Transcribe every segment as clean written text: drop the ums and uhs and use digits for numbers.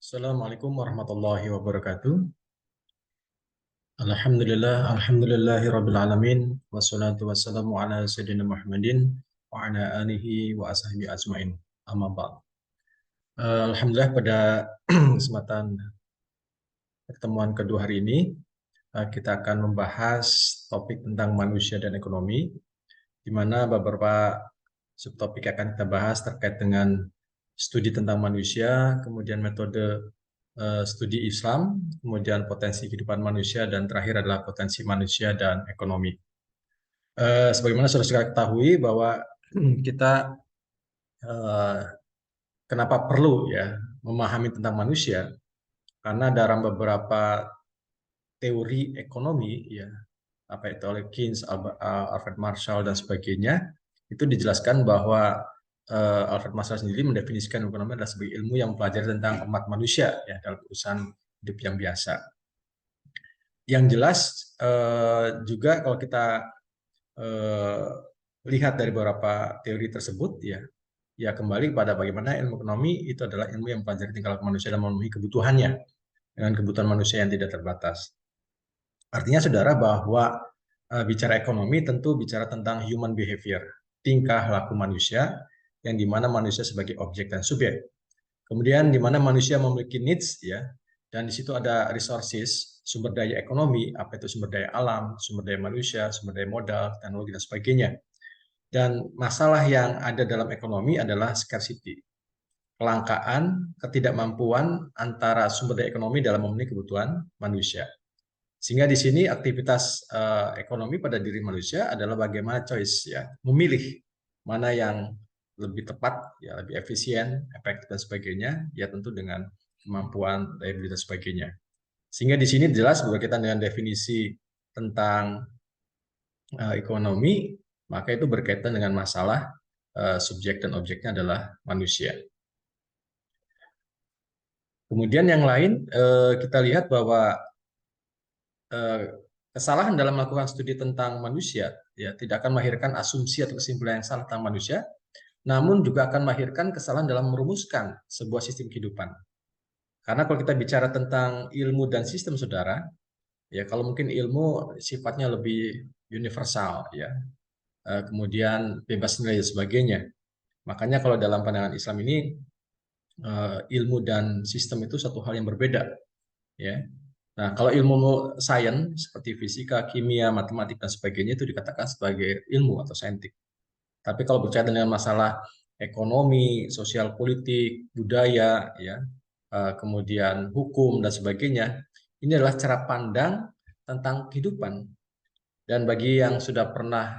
Assalamualaikum warahmatullahi wabarakatuh. Alhamdulillahirabbil alamin wassalatu wassalamu ala sayyidina Muhammadin wa ala alihi wa ashabihi ajmain. Amma ba'd. Alhamdulillah pada kesempatan pertemuan kedua hari ini kita akan membahas topik tentang manusia dan ekonomi, di mana beberapa subtopik akan kita bahas terkait dengan studi tentang manusia, kemudian metode studi Islam, kemudian potensi kehidupan manusia, dan terakhir adalah potensi manusia dan ekonomi. Sebagaimana sudah ketahui bahwa kita kenapa perlu ya memahami tentang manusia, karena dalam beberapa teori ekonomi ya, apa itu oleh Keynes, Alfred Marshall dan sebagainya, itu dijelaskan bahwa Alfred Marshall sendiri mendefinisikan ekonomi adalah sebagai ilmu yang mempelajari tentang umat manusia ya dalam urusan hidup yang biasa. Yang jelas juga kalau kita lihat dari beberapa teori tersebut ya kembali pada bagaimana ilmu ekonomi itu adalah ilmu yang mempelajari tingkah laku manusia dan memenuhi kebutuhannya dengan kebutuhan manusia yang tidak terbatas. Artinya saudara bahwa bicara ekonomi tentu bicara tentang human behavior, tingkah laku manusia yang dimana manusia sebagai objek dan subjek. Kemudian di mana manusia memiliki needs ya, dan di situ ada resources, sumber daya ekonomi, apa itu sumber daya alam, sumber daya manusia, sumber daya modal, teknologi dan sebagainya. Dan masalah yang ada dalam ekonomi adalah scarcity, kelangkaan, ketidakmampuan antara sumber daya ekonomi dalam memenuhi kebutuhan manusia. Sehingga di sini aktivitas ekonomi pada diri manusia adalah bagaimana choice ya, memilih mana yang lebih tepat, ya lebih efisien, efektif dan sebagainya, ya tentu dengan kemampuan daya beli dan sebagainya. Sehingga di sini jelas berkaitan dengan definisi tentang ekonomi, maka itu berkaitan dengan masalah subjek dan objeknya adalah manusia. Kemudian yang lain kita lihat bahwa kesalahan dalam melakukan studi tentang manusia ya tidak akan melahirkan asumsi atau kesimpulan yang salah tentang manusia, namun juga akan melahirkan kesalahan dalam merumuskan sebuah sistem kehidupan. Karena kalau kita bicara tentang ilmu dan sistem saudara, ya kalau mungkin ilmu sifatnya lebih universal ya, kemudian bebas nilai dan sebagainya. Makanya kalau dalam pandangan Islam ini ilmu dan sistem itu satu hal yang berbeda ya. Nah, kalau ilmu sains seperti fisika, kimia, matematik dan sebagainya itu dikatakan sebagai ilmu atau saintik. Tapi kalau berkaitan dengan masalah ekonomi, sosial politik, budaya, ya, kemudian hukum dan sebagainya, ini adalah cara pandang tentang kehidupan. Dan bagi yang sudah pernah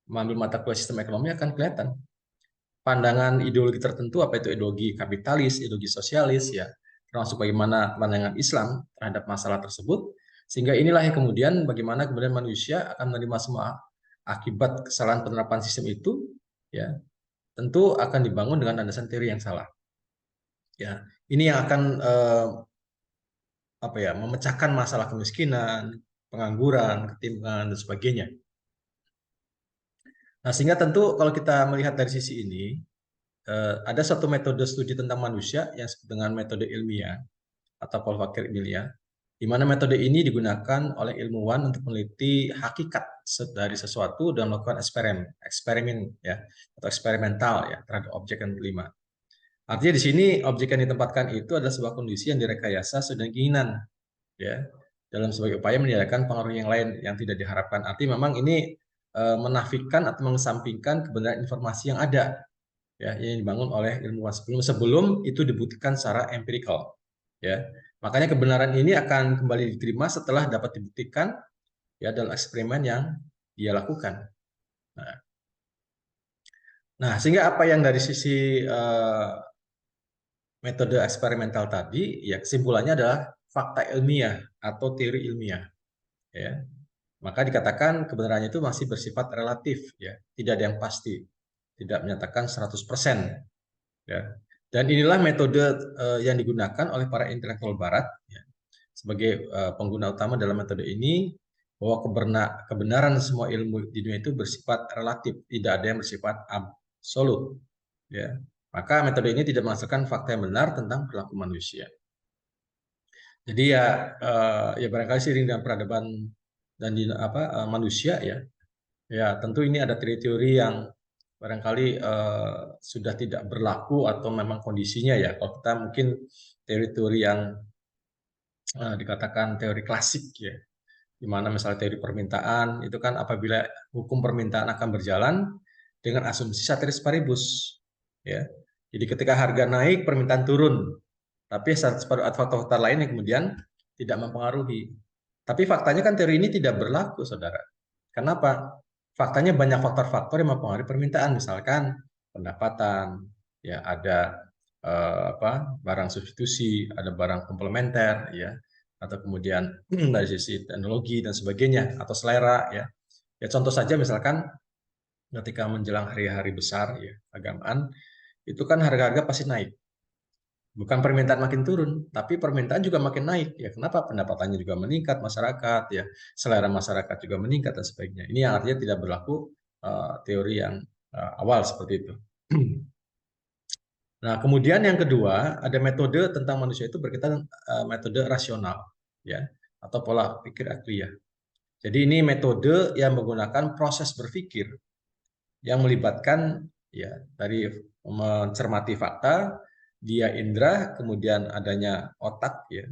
mengambil mata kuliah sistem ekonomi akan kelihatan pandangan ideologi tertentu, apa itu ideologi kapitalis, ideologi sosialis, ya, termasuk bagaimana pandangan Islam terhadap masalah tersebut, sehingga inilah yang kemudian bagaimana kemudian manusia akan menerima semua akibat kesalahan penerapan sistem itu, ya, tentu akan dibangun dengan landasan teori yang salah. Ya, ini yang akan memecahkan masalah kemiskinan, pengangguran, ketimpangan dan sebagainya. Nah, sehingga tentu kalau kita melihat dari sisi ini, ada satu metode studi tentang manusia yang disebut dengan metode ilmiah atau pola pikir ilmiah, di mana metode ini digunakan oleh ilmuwan untuk meneliti hakikat dari sesuatu dan melakukan eksperimen ya atau eksperimental ya terhadap objek yang terima. Artinya di sini objek yang ditempatkan itu adalah sebuah kondisi yang direkayasa sesuai dengan keinginan ya dalam sebagai upaya meninggalkan pengaruh yang lain yang tidak diharapkan. Artinya memang ini menafikan atau mengesampingkan kebenaran informasi yang ada ya yang dibangun oleh ilmuwan sebelum itu dibuktikan secara empirikal ya. Makanya kebenaran ini akan kembali diterima setelah dapat dibuktikan ya dalam eksperimen yang dia lakukan. Nah, sehingga apa yang dari sisi metode eksperimental tadi ya kesimpulannya adalah fakta ilmiah atau teori ilmiah ya. Maka dikatakan kebenarannya itu masih bersifat relatif ya, tidak ada yang pasti, tidak menyatakan 100% ya. Dan inilah metode yang digunakan oleh para intelektual barat ya, sebagai pengguna utama dalam metode ini, bahwa kebenaran semua ilmu di dunia itu bersifat relatif, tidak ada yang bersifat absolut ya. Maka metode ini tidak menghasilkan fakta yang benar tentang perilaku manusia. Jadi ya barangkali seiring dengan peradaban dan manusia ya tentu ini ada teori-teori yang barangkali sudah tidak berlaku atau memang kondisinya ya. Kalau kita mungkin teori-teori yang dikatakan teori klasik ya, di mana misalnya teori permintaan itu kan apabila hukum permintaan akan berjalan dengan asumsi ceteris paribus ya. Jadi ketika harga naik permintaan turun, tapi ada faktor-faktor lain yang kemudian tidak mempengaruhi. Tapi faktanya kan teori ini tidak berlaku, saudara. Kenapa? Faktanya banyak faktor-faktor yang mempengaruhi permintaan, misalkan pendapatan, ya ada barang substitusi, ada barang komplementer, ya, atau kemudian dari sisi teknologi dan sebagainya, atau selera, ya. Ya contoh saja misalkan ketika menjelang hari-hari besar, ya, agamaan, itu kan harga-harga pasti naik. Bukan permintaan makin turun, tapi permintaan juga makin naik. Ya, kenapa? Pendapatannya juga meningkat masyarakat, ya, selera masyarakat juga meningkat dan sebagainya. Ini yang artinya tidak berlaku teori yang awal seperti itu. Nah, kemudian yang kedua, ada metode tentang manusia itu berkaitan metode rasional, ya, atau pola pikir akliah. Jadi ini metode yang menggunakan proses berpikir yang melibatkan ya dari mencermati fakta, dia indera, kemudian adanya otak ya,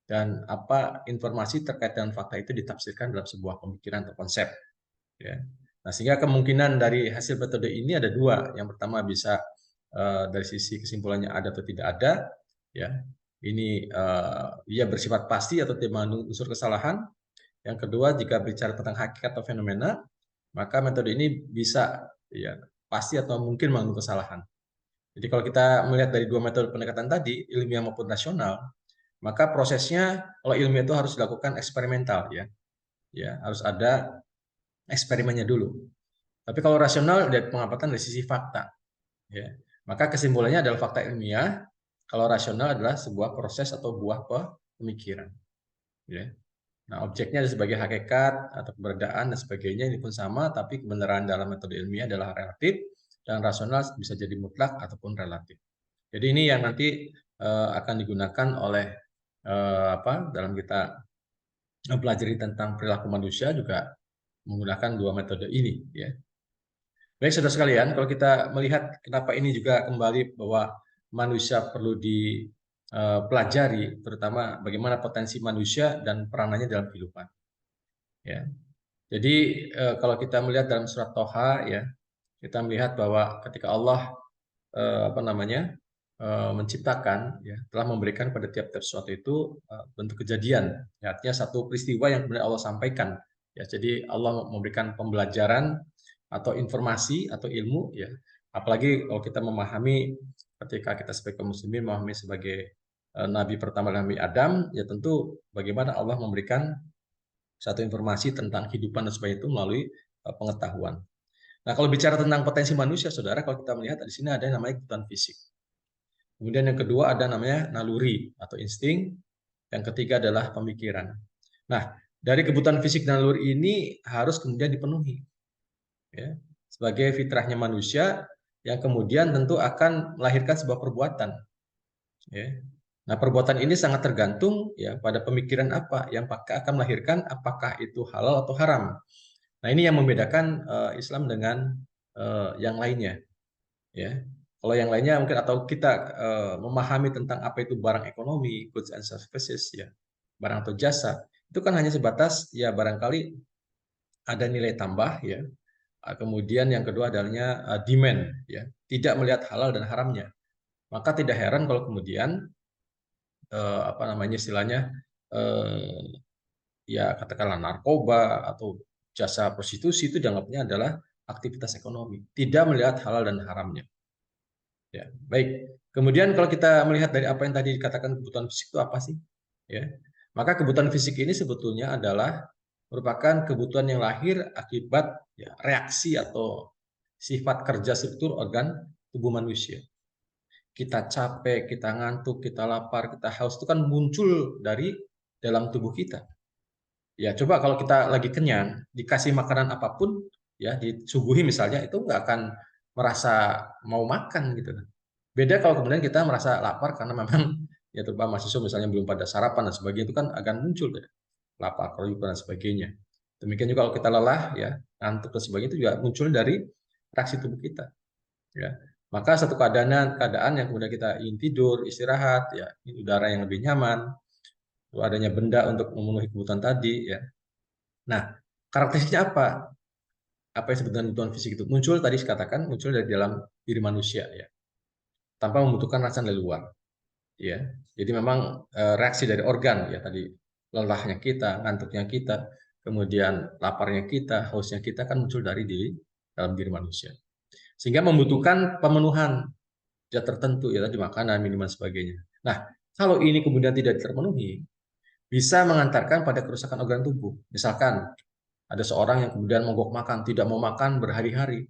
dan apa informasi terkait dengan fakta itu ditafsirkan dalam sebuah pemikiran atau konsep ya. Nah, sehingga kemungkinan dari hasil metode ini ada dua. Yang pertama bisa dari sisi kesimpulannya ada atau tidak ada ya. Ini ia bersifat pasti atau tidak mengandung unsur kesalahan. Yang kedua, jika bicara tentang hakikat atau fenomena, maka metode ini bisa ya pasti atau mungkin mengandung kesalahan. Jadi kalau kita melihat dari dua metode pendekatan tadi, ilmiah maupun rasional, maka prosesnya kalau ilmiah itu harus dilakukan eksperimental ya. Ya, harus ada eksperimennya dulu. Tapi kalau rasional dari pengamatan dari sisi fakta ya. Maka kesimpulannya adalah fakta ilmiah, kalau rasional adalah sebuah proses atau buah pemikiran ya. Nah, objeknya sebagai hakikat atau keberadaan dan sebagainya ini pun sama, tapi kebenaran dalam metode ilmiah adalah relatif dan rasional bisa jadi mutlak ataupun relatif. Jadi ini yang nanti akan digunakan oleh dalam kita mempelajari tentang perilaku manusia juga menggunakan dua metode ini ya. Baik, saudara sekalian, kalau kita melihat kenapa ini juga kembali bahwa manusia perlu dipelajari, terutama bagaimana potensi manusia dan peranannya dalam kehidupan. Ya, jadi kalau kita melihat dalam surat Toha, ya, kita melihat bahwa ketika Allah menciptakan, ya, telah memberikan pada tiap-tiap sesuatu itu bentuk kejadian. Ya, artinya satu peristiwa yang kemudian Allah sampaikan. Ya, jadi Allah memberikan pembelajaran atau informasi atau ilmu ya, apalagi kalau kita memahami ketika kita sebagai muslimin memahami sebagai nabi pertama Nabi Adam, ya tentu bagaimana Allah memberikan satu informasi tentang kehidupan dan sebagainya itu melalui pengetahuan. Nah, kalau bicara tentang potensi manusia, saudara, kalau kita melihat di sini ada yang namanya kebutuhan fisik. Kemudian yang kedua ada namanya naluri atau insting. Yang ketiga adalah pemikiran. Nah, dari kebutuhan fisik dan naluri ini harus kemudian dipenuhi. Ya, sebagai fitrahnya manusia yang kemudian tentu akan melahirkan sebuah perbuatan. Ya. Nah, perbuatan ini sangat tergantung ya pada pemikiran apa yang akan melahirkan apakah itu halal atau haram. Nah, ini yang membedakan Islam dengan yang lainnya. Ya, kalau yang lainnya mungkin atau kita memahami tentang apa itu barang ekonomi, goods and services, ya, barang atau jasa, itu kan hanya sebatas ya barangkali ada nilai tambah ya. Kemudian yang kedua adanya demand ya, tidak melihat halal dan haramnya. Maka tidak heran kalau kemudian istilahnya ya katakanlah narkoba atau jasa prostitusi itu dianggapnya adalah aktivitas ekonomi, tidak melihat halal dan haramnya. Ya, baik. Kemudian kalau kita melihat dari apa yang tadi dikatakan kebutuhan fisik itu apa sih? Ya. Maka kebutuhan fisik ini sebetulnya adalah merupakan kebutuhan yang lahir akibat ya, reaksi atau sifat kerja struktur organ tubuh manusia. Kita capek, kita ngantuk, kita lapar, kita haus itu kan muncul dari dalam tubuh kita. Ya, coba kalau kita lagi kenyang, dikasih makanan apapun, ya disuguhi misalnya, itu nggak akan merasa mau makan gitu. Beda kalau kemudian kita merasa lapar karena memang ya terutama mahasiswa misalnya belum pada sarapan dan sebagainya, itu kan akan muncul ya, lapar, keluyuran dan sebagainya. Demikian juga kalau kita lelah ya, ngantuk dan sebagainya, itu juga muncul dari reaksi tubuh kita ya. Maka satu keadaan yang kemudian kita ingin tidur, istirahat ya, ingin udara yang lebih nyaman, adanya benda untuk memenuhi kebutuhan tadi ya. Nah, karakteristiknya apa? Apa yang disebut dengan kebutuhan fisik itu muncul tadi saya katakan muncul dari dalam diri manusia ya, tanpa membutuhkan rasa dari luar ya. Jadi memang reaksi dari organ ya tadi, lelahnya kita, ngantuknya kita, kemudian laparnya kita, hausnya kita kan muncul dari dalam diri manusia. Sehingga membutuhkan pemenuhan zat tertentu ya tadi, makanan, minuman sebagainya. Nah, kalau ini kemudian tidak terpenuhi, bisa mengantarkan pada kerusakan organ tubuh. Misalkan ada seorang yang kemudian mogok makan, tidak mau makan berhari-hari,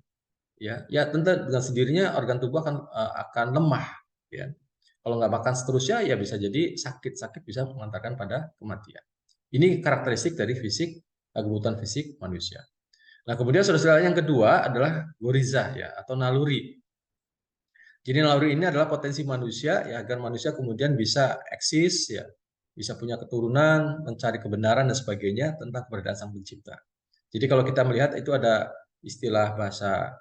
ya tentu dengan sendirinya organ tubuh akan lemah, ya. Kalau nggak makan seterusnya, ya bisa jadi sakit bisa mengantarkan pada kematian. Ini karakteristik dari kebutuhan fisik manusia. Nah, kemudian saudara-saudara yang kedua adalah goriza ya atau naluri. Jadi naluri ini adalah potensi manusia ya agar manusia kemudian bisa eksis ya, bisa punya keturunan, mencari kebenaran dan sebagainya tentang keberadaan Sang Pencipta. Jadi kalau kita melihat itu ada istilah bahasa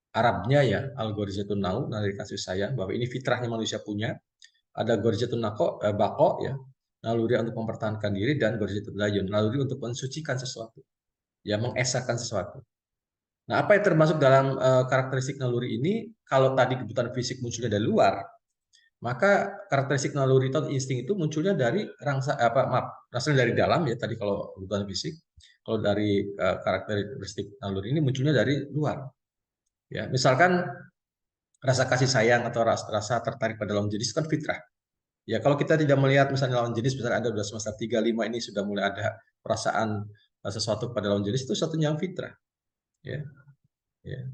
Arabnya ya, al-ghorizatun nau, naluri kasih sayang, bahwa ini fitrahnya manusia punya. Ada ghorizatun bako ya, naluri untuk mempertahankan diri, dan ghorizatun dayun, naluri untuk mensucikan sesuatu, ya mengesahkan sesuatu. Nah, apa yang termasuk dalam karakteristik naluri ini? Kalau tadi kebutuhan fisik munculnya dari luar, maka karakteristik naluri atau insting itu munculnya dari rangsanya dari dalam ya tadi kalau kebutuhan fisik. Kalau dari karakteristik naluri ini munculnya dari luar. Ya, misalkan rasa kasih sayang atau rasa tertarik pada lawan jenis kan fitrah. Ya, kalau kita tidak melihat misalnya lawan jenis, misalnya Anda sudah semester 3, 5 ini sudah mulai ada perasaan sesuatu pada lawan jenis, itu satunya yang fitrah. Ya, ya.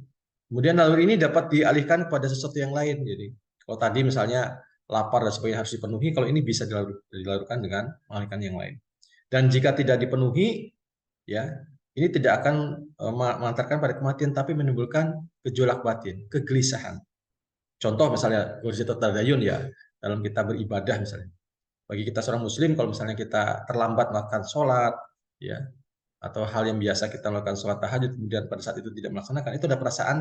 Kemudian naluri ini dapat dialihkan pada sesuatu yang lain. Jadi, kalau tadi misalnya lapar dan sebagainya harus dipenuhi, kalau ini bisa dilakukan dengan mengalihkan yang lain. Dan jika tidak dipenuhi, ya ini tidak akan mengantarkan pada kematian, tapi menimbulkan gejolak batin, kegelisahan. Contoh misalnya Ghurzatul Tadayun ya, dalam kita beribadah misalnya. Bagi kita seorang muslim, kalau misalnya kita terlambat melakukan sholat, ya, atau hal yang biasa kita melakukan sholat tahajud, kemudian pada saat itu tidak melaksanakan, itu ada perasaan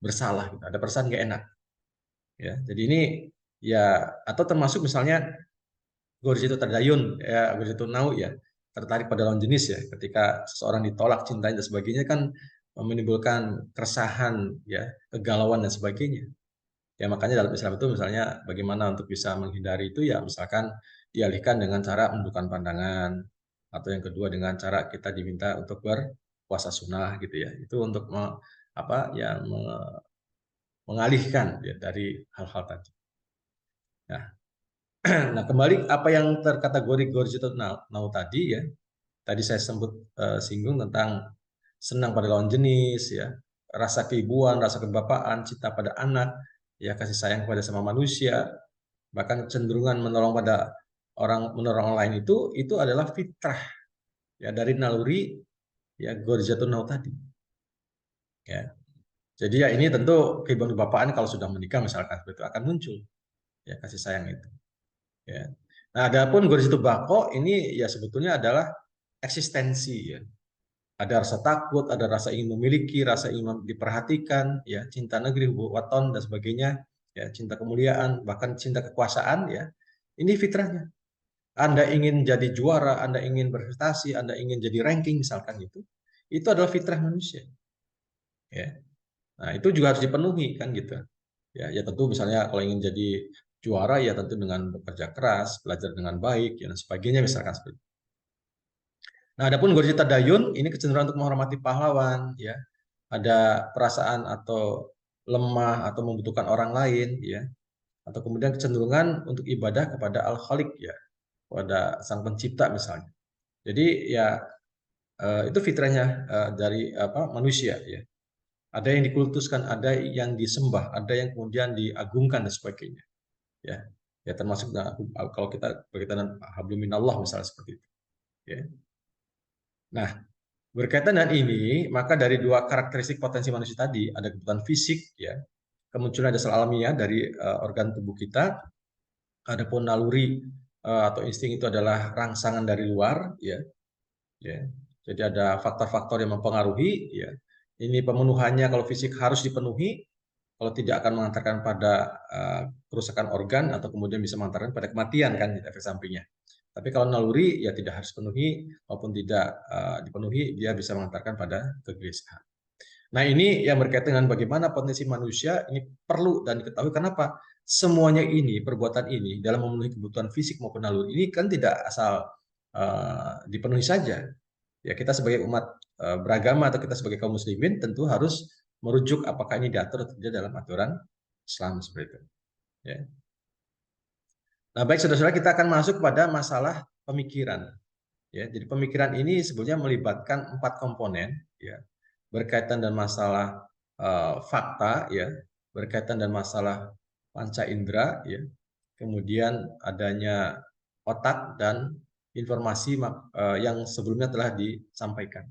bersalah, gitu. Ada perasaan gak enak. Ya, jadi ini ya, atau termasuk misalnya Ghurzatul Tadayun, ya, Ghurzatul Nau ya, tertarik pada lawan jenis ya, ketika seseorang ditolak cintanya dan sebagainya kan menimbulkan keresahan, ya, kegalauan dan sebagainya. Ya makanya dalam Islam itu misalnya bagaimana untuk bisa menghindari itu ya misalkan dialihkan dengan cara menundukkan pandangan, atau yang kedua dengan cara kita diminta untuk berpuasa sunnah gitu ya. Itu untuk mengalihkan ya dari hal-hal tadi. Nah, nah kembali apa yang terkategori Ghurzatul Nau tadi ya. Tadi saya sempat singgung tentang senang pada lawan jenis ya, rasa keibuan, rasa kebapaan, cinta pada anak, ya kasih sayang kepada sama manusia, bahkan kecenderungan menolong orang lain itu adalah fitrah ya dari naluri ya Ghurzatul Nau tadi. Ya. Jadi ya ini tentu keibuan kebapaan kalau sudah menikah misalkan itu akan muncul ya kasih sayang itu. Ya. Nah, adapun Ghurzatul Baqo ini ya sebetulnya adalah eksistensi ya. Ada rasa takut, ada rasa ingin memiliki, rasa ingin diperhatikan, ya cinta negeri, waton dan sebagainya, ya cinta kemuliaan, bahkan cinta kekuasaan, ya ini fitrahnya. Anda ingin jadi juara, Anda ingin berprestasi, Anda ingin jadi ranking misalkan itu adalah fitrah manusia. Ya, nah itu juga harus dipenuhi kan gitu. Ya tentu misalnya kalau ingin jadi juara ya tentu dengan bekerja keras, belajar dengan baik, ya, dan sebagainya misalkan seperti itu. Nah, adapun Gurjita Dayun ini kecenderungan untuk menghormati pahlawan, ya. Ada perasaan atau lemah atau membutuhkan orang lain, ya. Atau kemudian kecenderungan untuk ibadah kepada Al-Khaliq, ya, kepada Sang Pencipta misalnya. Jadi ya itu fitrahnya dari manusia, ya. Ada yang dikultuskan, ada yang disembah, ada yang kemudian diagungkan dan sebagainya, ya. Ya termasuk kalau kita berkaitan dengan hablum minallah misalnya seperti itu, ya. Nah, berkaitan dengan ini, maka dari dua karakteristik potensi manusia tadi, ada kebutuhan fisik, ya, kemunculan dasar alamiah dari organ tubuh kita, Adapun naluri atau insting itu adalah rangsangan dari luar, ya. Jadi ada faktor-faktor yang mempengaruhi, ya. Ini pemenuhannya kalau fisik harus dipenuhi, kalau tidak akan mengantarkan pada kerusakan organ atau kemudian bisa mengantarkan pada kematian kan efek sampingnya. Tapi kalau naluri ya tidak harus penuhi maupun tidak dipenuhi, dia bisa mengantarkan pada kegelisahan. Nah, ini yang berkaitan dengan bagaimana potensi manusia ini perlu dan diketahui. Kenapa? Semuanya ini, perbuatan ini dalam memenuhi kebutuhan fisik maupun naluri ini kan tidak asal dipenuhi saja. Ya, kita sebagai umat beragama atau kita sebagai kaum muslimin tentu harus merujuk apakah ini diatur atau tidak dalam aturan Islam seperti itu. Ya. Nah, baik saudara-saudara, kita akan masuk pada masalah pemikiran. Ya, jadi pemikiran ini sebenarnya melibatkan 4 komponen, ya, berkaitan dengan masalah fakta, ya, berkaitan dengan masalah panca indera, ya, kemudian adanya otak dan informasi yang sebelumnya telah disampaikan.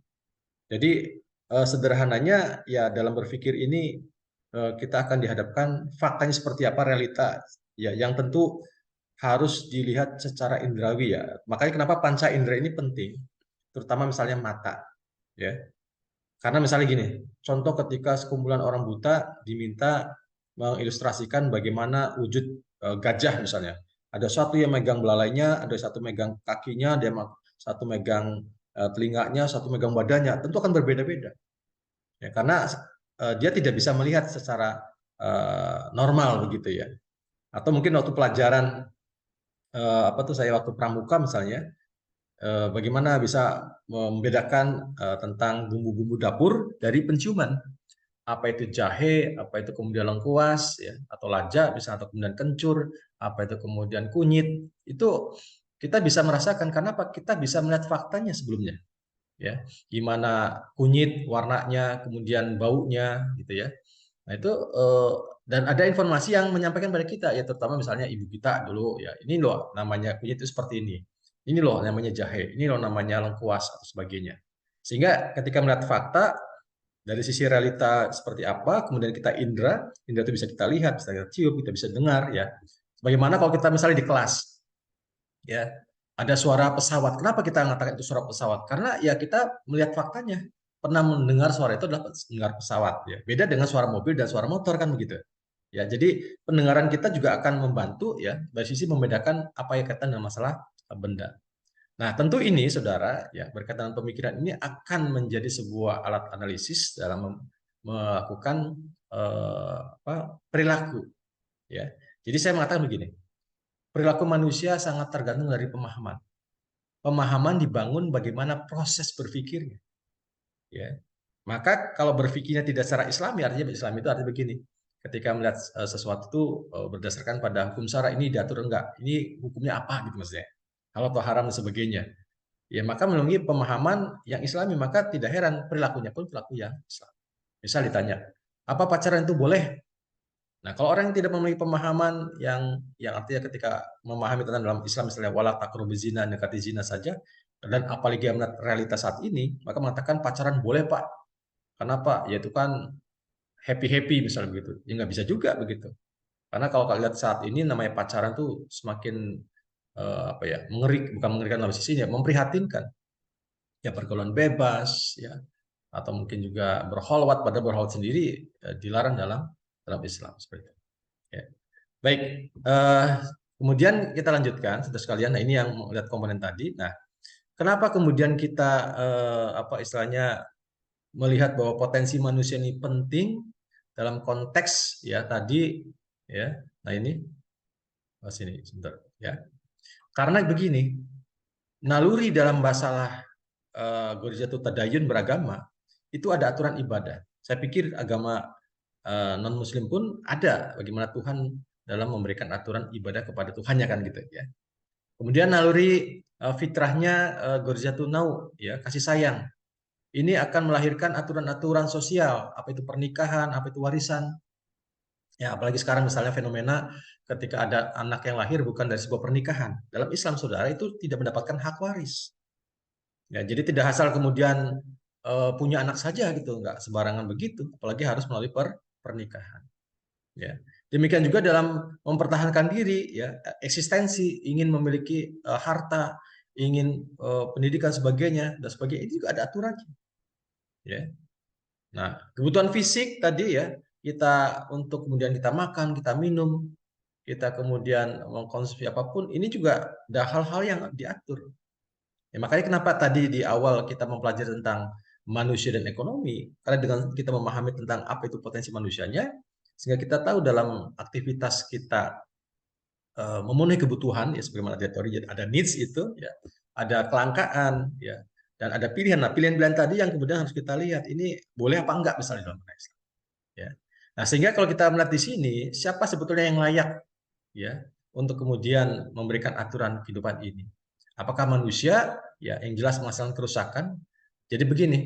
Jadi sederhananya ya dalam berpikir ini kita akan dihadapkan faktanya seperti apa realita, ya, yang tentu harus dilihat secara indrawi, ya. Makanya kenapa panca indera ini penting, terutama misalnya mata, ya. Karena misalnya gini, contoh ketika sekumpulan orang buta diminta mengilustrasikan bagaimana wujud gajah misalnya. Ada satu yang megang belalainya, ada satu megang kakinya, satu megang telinganya, satu megang badannya. Tentu akan berbeda-beda. Ya, karena dia tidak bisa melihat secara normal begitu, ya. Atau mungkin waktu pelajaran apa tuh saya waktu pramuka misalnya, bagaimana bisa membedakan tentang bumbu-bumbu dapur dari penciuman. Apa itu jahe, apa itu kemudian lengkuas, ya, atau laja, bisa atau kemudian kencur, apa itu kemudian kunyit. Itu kita bisa merasakan karena apa? Kita bisa melihat faktanya sebelumnya, ya. Gimana kunyit warnanya, kemudian baunya, gitu ya. Nah itu dan ada informasi yang menyampaikan pada kita, ya terutama misalnya ibu kita dulu, ya ini loh namanya kunyit itu seperti ini loh namanya jahe, ini loh namanya lengkuas atau sebagainya. Sehingga ketika melihat fakta dari sisi realita seperti apa, kemudian kita indra itu bisa kita lihat, bisa kita cium, kita bisa dengar, ya. Bagaimana kalau kita misalnya di kelas, ya ada suara pesawat, kenapa kita mengatakan itu suara pesawat? Karena ya kita melihat faktanya, pernah mendengar suara itu adalah dengar pesawat, ya. Beda dengan suara mobil dan suara motor kan begitu. Ya, jadi pendengaran kita juga akan membantu, ya dari sisi membedakan apa yang kaitan dengan masalah benda. Nah, tentu ini saudara, ya berkaitan dengan pemikiran ini akan menjadi sebuah alat analisis dalam melakukan perilaku, ya. Jadi saya mengatakan begini, perilaku manusia sangat tergantung dari pemahaman. Pemahaman dibangun bagaimana proses berpikirnya, ya. Maka kalau berpikirnya tidak secara Islami, artinya Islam itu artinya begini. Ketika melihat sesuatu itu berdasarkan pada hukum syara, ini diatur enggak, ini hukumnya apa gitu maksudnya. Halal atau haram dan sebagainya. Ya, maka melalui pemahaman yang Islami, maka tidak heran perilakunya pun perilaku yang Islam. Misal ditanya, apa pacaran itu boleh? Nah, kalau orang yang tidak memiliki pemahaman yang artinya ketika memahami tentang dalam Islam misalnya wala taqrabuz zina, dekati zina saja, dan apalagi melihat realitas saat ini, maka mengatakan pacaran boleh, Pak. Kenapa? Ya itu kan happy-happy misalnya begitu. Ya nggak bisa juga begitu. Karena kalau kalian lihat saat ini namanya pacaran tuh semakin apa ya, bukan mengerikan dalam sisinya, memprihatinkan. Ya pergaulan bebas, ya, atau mungkin juga berholwat, pada berholwat sendiri dilarang dalam Islam seperti itu. Ya. Baik, kemudian kita lanjutkan, saudara sekalian. Nah, ini yang melihat komponen tadi. Nah, kenapa kemudian kita apa istilahnya melihat bahwa potensi manusia ini penting dalam konteks ya tadi, ya. Nah ini sini sebentar, ya. Karena begini, naluri dalam masalah Ghorizatul Tadayun beragama itu ada aturan ibadah. Saya pikir agama non Muslim pun ada bagaimana Tuhan dalam memberikan aturan ibadah kepada Tuhannya kan gitu, ya. Kemudian naluri fitrahnya Ghorizatul Nau, ya kasih sayang. Ini akan melahirkan aturan-aturan sosial, apa itu pernikahan, apa itu warisan. Ya, apalagi sekarang misalnya fenomena ketika ada anak yang lahir bukan dari sebuah pernikahan. Dalam Islam, saudara, itu tidak mendapatkan hak waris. Ya, jadi tidak asal kemudian punya anak saja gitu, nggak sembarangan begitu, apalagi harus melalui pernikahan. Ya. Demikian juga dalam mempertahankan diri, ya, eksistensi, ingin memiliki harta, ingin pendidikan sebagainya dan sebagainya, itu juga ada aturannya. Ya. Nah, kebutuhan fisik tadi ya, kita untuk kemudian kita makan, kita minum, kita kemudian mengkonsumsi apapun, ini juga ada hal-hal yang diatur. Ya, makanya kenapa tadi di awal kita mempelajari tentang manusia dan ekonomi, karena dengan kita memahami tentang apa itu potensi manusianya, sehingga kita tahu dalam aktivitas kita memenuhi kebutuhan, ya sebagaimana teori, ada needs itu, ya, ada kelangkaan, ya, dan ada pilihan. Nah, pilihan-pilihan tadi yang kemudian harus kita lihat, ini boleh apa enggak misalnya dalam Islam. Ya. Nah, sehingga kalau kita melihat di sini, siapa sebetulnya yang layak, ya, untuk kemudian memberikan aturan kehidupan ini? Apakah manusia, ya, yang jelas menghasilkan kerusakan? Jadi begini,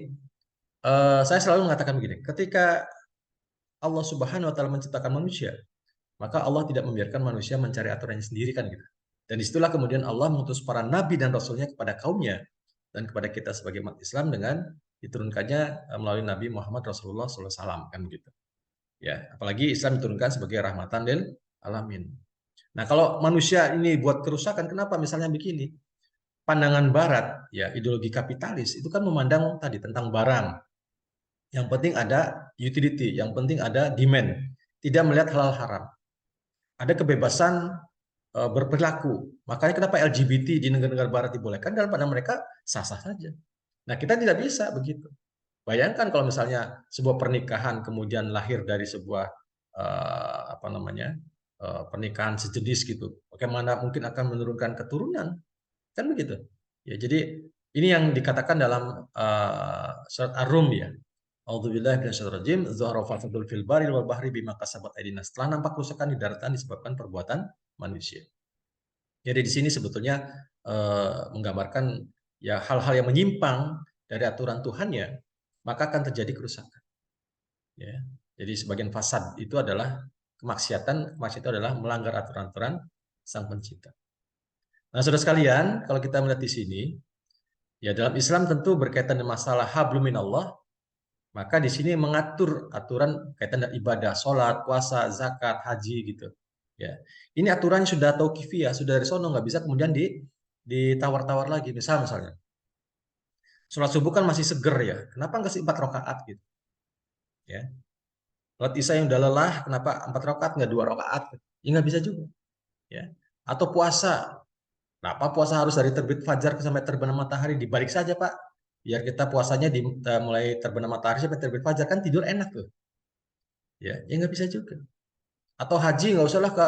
saya selalu mengatakan begini, ketika Allah Subhanahu wa taala menciptakan manusia, maka Allah tidak membiarkan manusia mencari aturannya sendiri kan gitu. Dan disitulah kemudian Allah mengutus para nabi dan rasulnya kepada kaumnya dan kepada kita sebagai umat Islam dengan diturunkannya melalui Nabi Muhammad Rasulullah SAW kan begitu. Ya, apalagi Islam diturunkan sebagai rahmatan lil alamin. Nah, kalau manusia ini buat kerusakan, kenapa? Misalnya begini, pandangan Barat, ya ideologi kapitalis itu kan memandang tadi tentang barang. Yang penting ada utility, yang penting ada demand, tidak melihat halal haram. Ada kebebasan berperilaku. Makanya kenapa LGBT di negara-negara Barat dibolehkan, dalam pandangan mereka sah-sah saja. Nah, kita tidak bisa begitu. Bayangkan kalau misalnya sebuah pernikahan kemudian lahir dari sebuah apa namanya pernikahan sejenis gitu, bagaimana mungkin akan menurunkan keturunan, kan begitu? Ya, jadi ini yang dikatakan dalam surat Ar-Rum ya. A'udzubillahi minasyaitonirrajim, dzahara fasadul fil barri wal bahri bima kasabat aydin nas. Telah nampak kerusakan di daratan disebabkan perbuatan manusia. Jadi di sini sebetulnya menggambarkan ya hal-hal yang menyimpang dari aturan Tuhannya, maka akan terjadi kerusakan. Ya. Jadi sebagian fasad itu adalah kemaksiatan, maksud itu adalah melanggar aturan-aturan Sang Pencipta. Nah, saudara sekalian, kalau kita melihat di sini, ya dalam Islam tentu berkaitan dengan masalah hablum minallah, maka di sini mengatur aturan kaitan dengan ibadah, sholat, puasa, zakat, haji gitu. Ya, ini aturannya sudah tauqifiyah, sudah dari sono, nggak bisa kemudian ditawar-tawar lagi. Misalnya, sholat subuh kan masih seger ya, kenapa nggak sih 4 rakaat gitu? Ya, sholat isya yang udah lelah, kenapa 4 rakaat nggak 2 rakaat? Ya nggak bisa juga. Ya, atau puasa, kenapa puasa harus dari terbit fajar sampai terbenam matahari? Dibalik saja Pak, biar kita puasanya mulai terbenam matahari sampai terbit fajar, kan tidur enak tuh. Ya nggak bisa juga. Atau haji nggak usahlah ke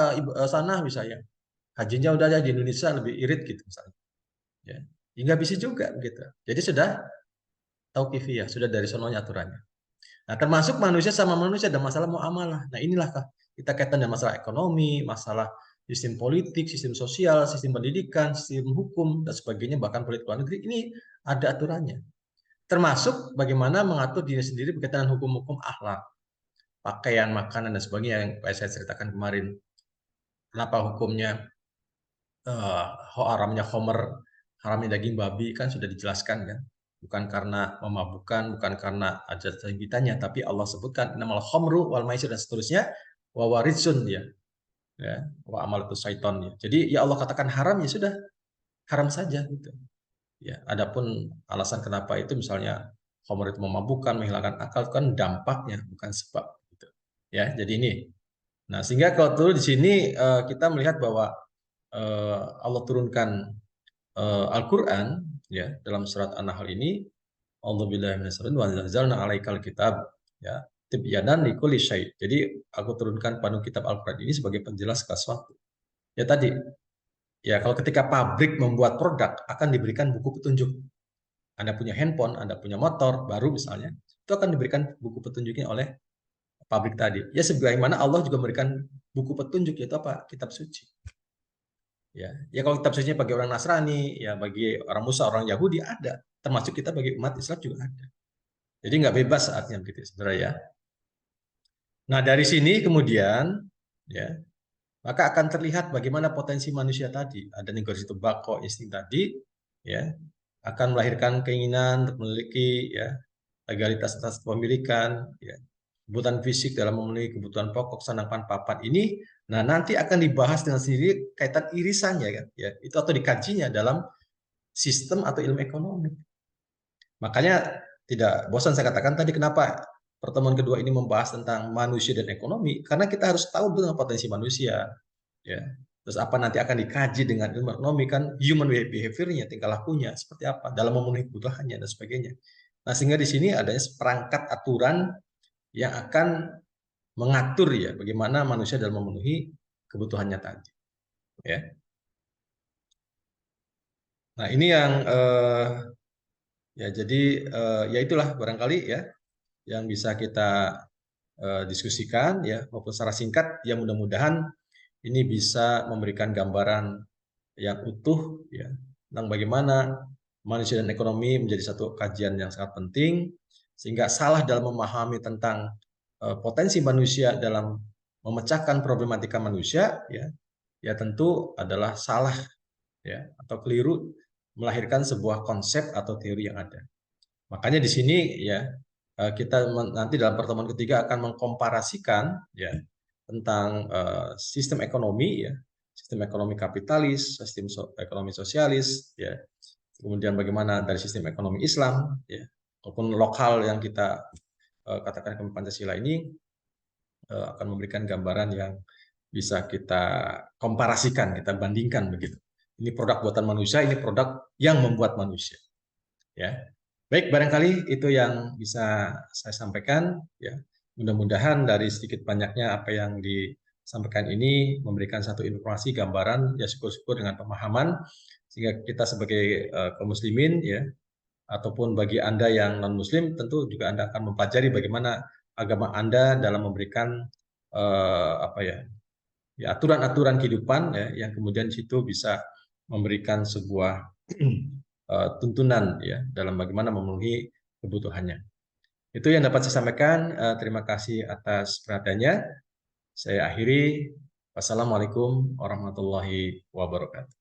sana misalnya, hajinya udah ada di Indonesia lebih irit gitu misalnya. Ya, nggak bisa juga gitu. Jadi sudah tauqifiyah, sudah dari sononya aturannya. Nah, termasuk manusia sama manusia ada masalah muamalah. Nah, inilah kita kaitan dengan masalah ekonomi, masalah sistem politik, sistem sosial, sistem pendidikan, sistem hukum dan sebagainya, bahkan politik luar negeri, ini ada aturannya. Termasuk bagaimana mengatur diri sendiri berkaitan dengan hukum-hukum akhlak, pakaian, makanan dan sebagainya yang saya ceritakan kemarin. Kenapa hukumnya haramnya khomer, haramnya daging babi kan sudah dijelaskan kan. Bukan karena memabukkan, bukan karena ada gigitannya, tapi Allah sebutkan namal khomru wal maisir dan seterusnya wa waritsun ya. Ya, wa amal itu syaiton ya. Jadi ya Allah katakan haram ya sudah, haram saja gitu. Ya, adapun alasan kenapa itu misalnya khamr itu memabukkan, menghilangkan akal itu kan dampaknya bukan sebab gitu. Ya, jadi ini. Nah, sehingga kalau tuh di sini kita melihat bahwa Allah turunkan Al-Qur'an ya dalam surat An-Nahl ini, A'udzubillahi minasyaitonir rajim, wa nazzalna 'alaikal kitab ya tibyanan likulli syai'. Jadi aku turunkan panu kitab Al-Qur'an ini sebagai penjelas segala sesuatu. Ya tadi, ya kalau ketika pabrik membuat produk akan diberikan buku petunjuk. Anda punya handphone, Anda punya motor baru misalnya, itu akan diberikan buku petunjuknya oleh pabrik tadi. Ya sebagaimana Allah juga memberikan buku petunjuk, yaitu apa? Kitab suci. Ya kalau kitab sucinya bagi orang Nasrani, ya bagi orang Musa, orang Yahudi ada. Termasuk kita bagi umat Islam juga ada. Jadi nggak bebas saatnya begitu, saudara ya. Nah dari sini kemudian, ya maka akan terlihat bagaimana potensi manusia tadi. Ada negosiasi tembakau, insting tadi, ya akan melahirkan keinginan untuk memiliki ya legalitas atas kepemilikan, ya. kebutuhan fisik dalam memenuhi kebutuhan pokok, sandang, papan ini, nah nanti akan dibahas dengan sendiri kaitan irisannya kan, ya itu atau dikajinya dalam sistem atau ilmu ekonomi. Makanya tidak bosan saya katakan tadi kenapa pertemuan kedua ini membahas tentang manusia dan ekonomi, karena kita harus tahu dengan potensi manusia, ya. Terus apa nanti akan dikaji dengan ilmu ekonomi kan, human behavior-nya, tingkah lakunya seperti apa dalam memenuhi kebutuhannya dan sebagainya. Nah, sehingga di sini adanya seperangkat aturan yang akan mengatur ya bagaimana manusia dalam memenuhi kebutuhannya tadi, ya. Nah, ini yang ya jadi ya itulah barangkali ya yang bisa kita diskusikan ya maupun secara singkat ya, mudah-mudahan ini bisa memberikan gambaran yang utuh ya tentang bagaimana manusia dan ekonomi menjadi satu kajian yang sangat penting, sehingga salah dalam memahami tentang potensi manusia dalam memecahkan problematika manusia ya tentu adalah salah ya atau keliru melahirkan sebuah konsep atau teori yang ada. Makanya di sini ya kita nanti dalam pertemuan ketiga akan mengkomparasikan ya tentang sistem ekonomi ya, sistem ekonomi kapitalis, sistem ekonomi sosialis ya. Kemudian bagaimana dari sistem ekonomi Islam ya, maupun lokal yang kita katakan ekonomi Pancasila ini akan memberikan gambaran yang bisa kita komparasikan, kita bandingkan begitu. Ini produk buatan manusia, ini produk yang membuat manusia. Ya, baik, barangkali itu yang bisa saya sampaikan. Ya, mudah-mudahan dari sedikit banyaknya apa yang disampaikan ini memberikan satu informasi, gambaran, ya syukur-syukur dengan pemahaman, sehingga kita sebagai kaum muslimin, ya, ataupun bagi Anda yang non-muslim, tentu juga Anda akan mempelajari bagaimana agama Anda dalam memberikan apa ya, ya aturan-aturan kehidupan ya, yang kemudian situ bisa memberikan sebuah tuntunan ya dalam bagaimana memenuhi kebutuhannya. Itu yang dapat saya sampaikan. Terima kasih atas perhatiannya. Saya akhiri. Wassalamualaikum warahmatullahi wabarakatuh.